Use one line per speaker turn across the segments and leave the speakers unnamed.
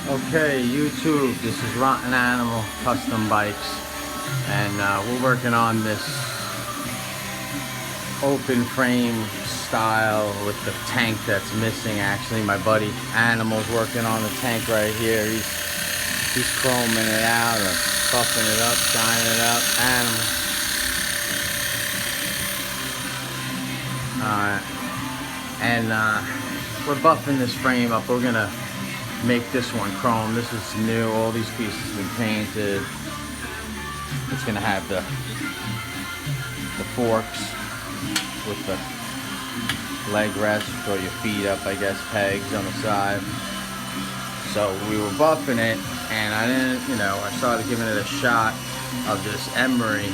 Okay, YouTube, this is Rotten Animal Custom Bikes, and we're working on this open frame style with the tank that's missing. Actually, my buddy Animal's working on the tank right here. He's chroming it out or buffing it up, shining it up. Animal. And we're buffing this frame up. We're gonna make this one chrome. This is new. All these pieces have been painted. It's gonna have the forks with the leg rest for your feet up, I guess, pegs on the side. So we were buffing it, and I didn't, I started giving it a shot of this emery,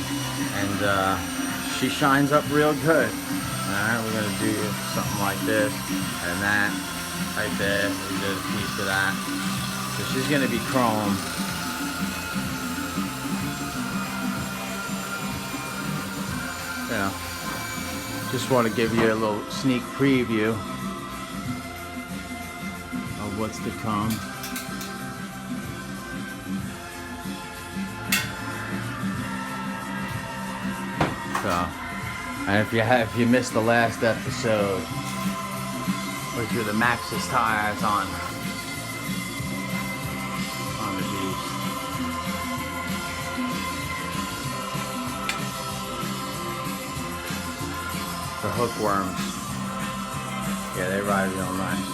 and she shines up real good. Alright, we're gonna do something like this and that right there. We did a piece of that. So she's gonna be chrome. Just want to give you a little sneak preview of what's to come. So, and if you missed the last episode, which were the Maxxis tires on the beast. The hookworms. Yeah, they ride real nice.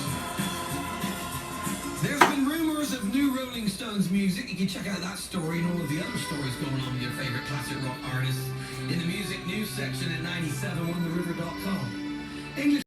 There's been rumors of new Rolling Stones music. You can check out that story and all of the other stories going on with your favorite classic rock artists in the music news section at 97ontheriver.com. English